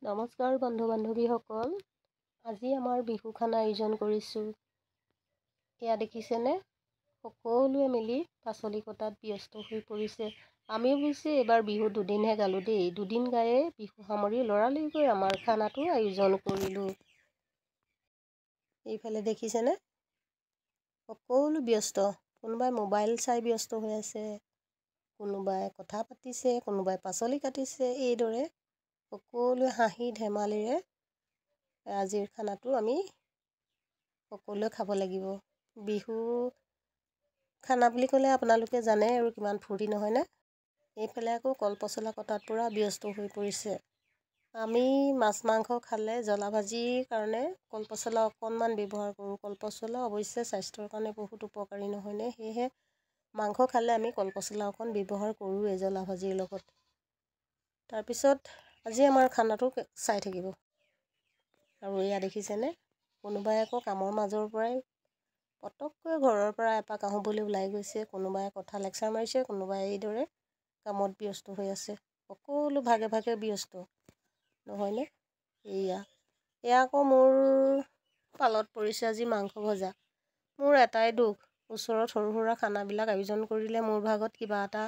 নমস্কাৰ বন্ধু বান্ধৱীসকল, আজি আমাৰ বিহু খানা আয়োজন কৰিছোঁ। এয়া দেখিছেনে, সকলোৱে মিলি পাচলি কটাত ব্যস্ত হৈ পৰিছে। আমি অৱশ্যে এইবাৰ বিহু দুদিনহে গালোঁ দেই। দুদিন গায়ে বিহু সামৰি লৰালৰিকৈ আমাৰ খানাটো আয়োজন কৰিলোঁ। এইফালে দেখিছেনে, সকলো ব্যস্ত। কোনোবাই মোবাইল চাই ব্যস্ত হৈ আছে, কোনোবাই কথা পাতিছে, কোনোবাই পাচলি কাটিছে। এইদৰে সকলোৱে হাঁহি ধেমালিৰে আজিৰ খানাটো আমি সকলোৱে খাব লাগিব। বিহু খানা বুলি ক'লে আপোনালোকে জানে আৰু কিমান ফূৰ্তি নহয়নে? এইফালে আকৌ কলপচলা কটাত পূৰা ব্যস্ত হৈ পৰিছে। আমি মাছ মাংস খালে জ্বলা ভাজিৰ কাৰণে কলপচলা অকণমান ব্যৱহাৰ কৰোঁ। কলপচলা অৱশ্যে স্বাস্থ্যৰ কাৰণে বহুত উপকাৰী নহয়নে? সেয়েহে মাংস খালে আমি কলপচলা অকণ ব্যৱহাৰ কৰোঁৱে জ্বলা ভাজিৰ লগত। তাৰপিছত আজি আমাৰ খানাটো চাই থাকিব। আৰু এয়া দেখিছেনে, কোনোবাই আকৌ কামৰ মাজৰ পৰাই পটককৈ ঘৰৰ পৰা এপাক আহোঁ বুলি ওলাই গৈছে, কোনোবাই কথা লেকচাৰ মাৰিছে, কোনোবাই এইদৰে কামত ব্যস্ত হৈ আছে। সকলো ভাগে ভাগে ব্যস্ত নহয়নে? এয়া আকৌ মোৰ পালত পৰিছে আজি মাংস ভজা। মোৰ এটাই দুখ, ওচৰত সৰু সুৰা খানাবিলাক আয়োজন কৰিলে মোৰ ভাগত কিবা এটা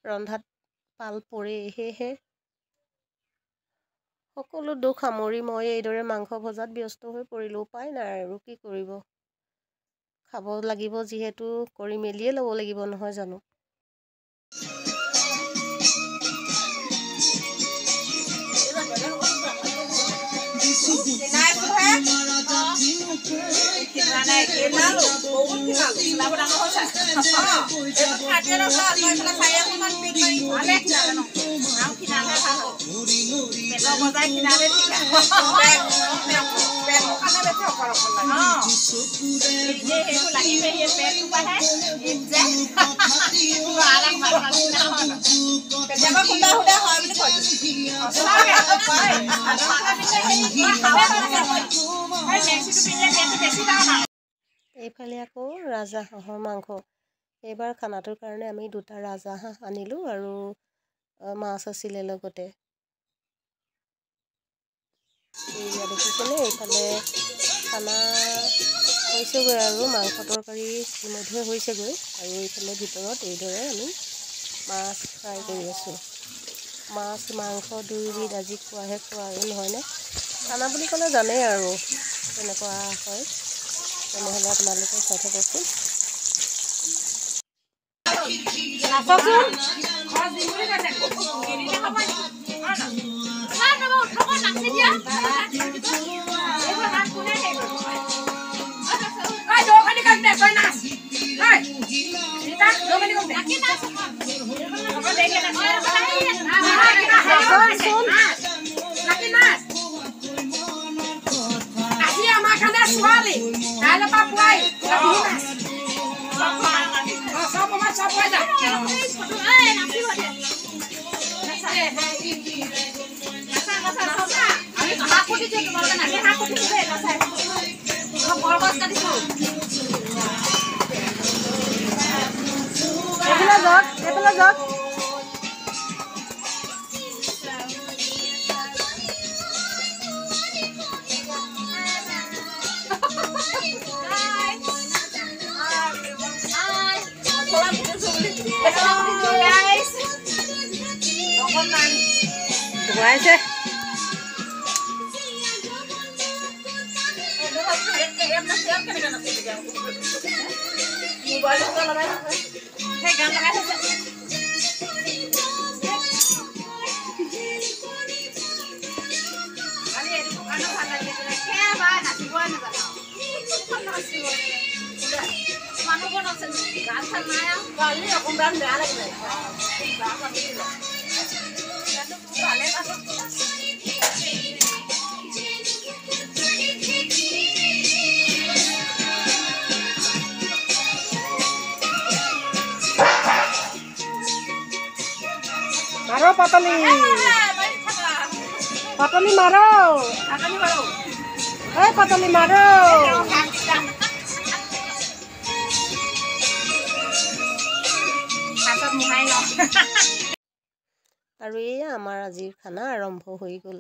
ৰন্ধাত পাল পৰেই। সেয়েহে সকলো দুখ সামৰি মই এইদৰে মাংস ভজাত ব্যস্ত হৈ পৰিলোঁ। উপায় নাই আৰু কি কৰিব, খাব লাগিব যিহেতু কৰি মেলিয়ে ল'ব লাগিব নহয় জানো? এইফালে আকৌ ৰাজহাঁহৰ মাংস। এইবাৰ খানাটোৰ কাৰণে আমি 2টা ৰাজহাঁহ আনিলোঁ আৰু মাছ আছিলে লগতে। এয়া দেখিছেনে, এইফালে খানা হৈছেগৈ আৰু মাংস তৰকাৰী ইতিমধ্যে হৈছেগৈ। আৰু এইফালে ভিতৰত এইদৰে আমি মাছ ফ্ৰাই কৰি আছোঁ। মাছ মাংস দুয়োবিধ আজি খোৱাহে খোৱা আৰু নহয়নে? খানা বুলি ক'লে জানেই আৰু কেনেকুৱা হয়। তেনেহ'লে আপোনালোকে চাই থাককচোন। মাৰো পাতলি পাতলি মাৰো, এই পাতলি মাৰো। আৰু এয়া আমাৰ আজিৰ খানা আৰম্ভ হৈ গ'ল।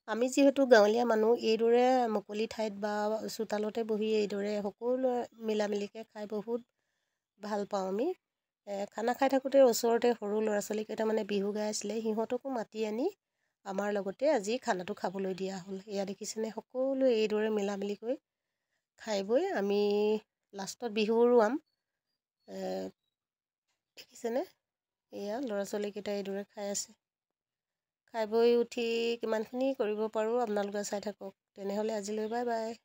আমি যিহেতু গাঁৱলীয়া মানুহ, এইদৰে মুকলি ঠাইত বা চোতালতে বহি এইদৰে সকলোৱে মিলামিলিকৈ খাই বহুত ভাল পাওঁ আমি। খানা খাই থাকোঁতে ওচৰতে সৰু ল'ৰা ছোৱালী কেইটামানে বিহু গাই আছিলে, সিহঁতকো মাতি আনি আমাৰ লগতে আজি খানাটো খাবলৈ দিয়া হ'ল। এয়া দেখিছেনে, সকলোৱে এইদৰে মিলামিলিকৈ খাই বৈ আমি লাষ্টত বিহু উৰুৱাম। দেখিছেনে, এয়া ল'ৰা ছোৱালীকেইটা এইদৰে খাই আছে। খাই বৈ উঠি কিমানখিনি কৰিব পাৰোঁ আপোনালোকে চাই থাকক। তেনেহ'লে আজিলৈ বাই বাই।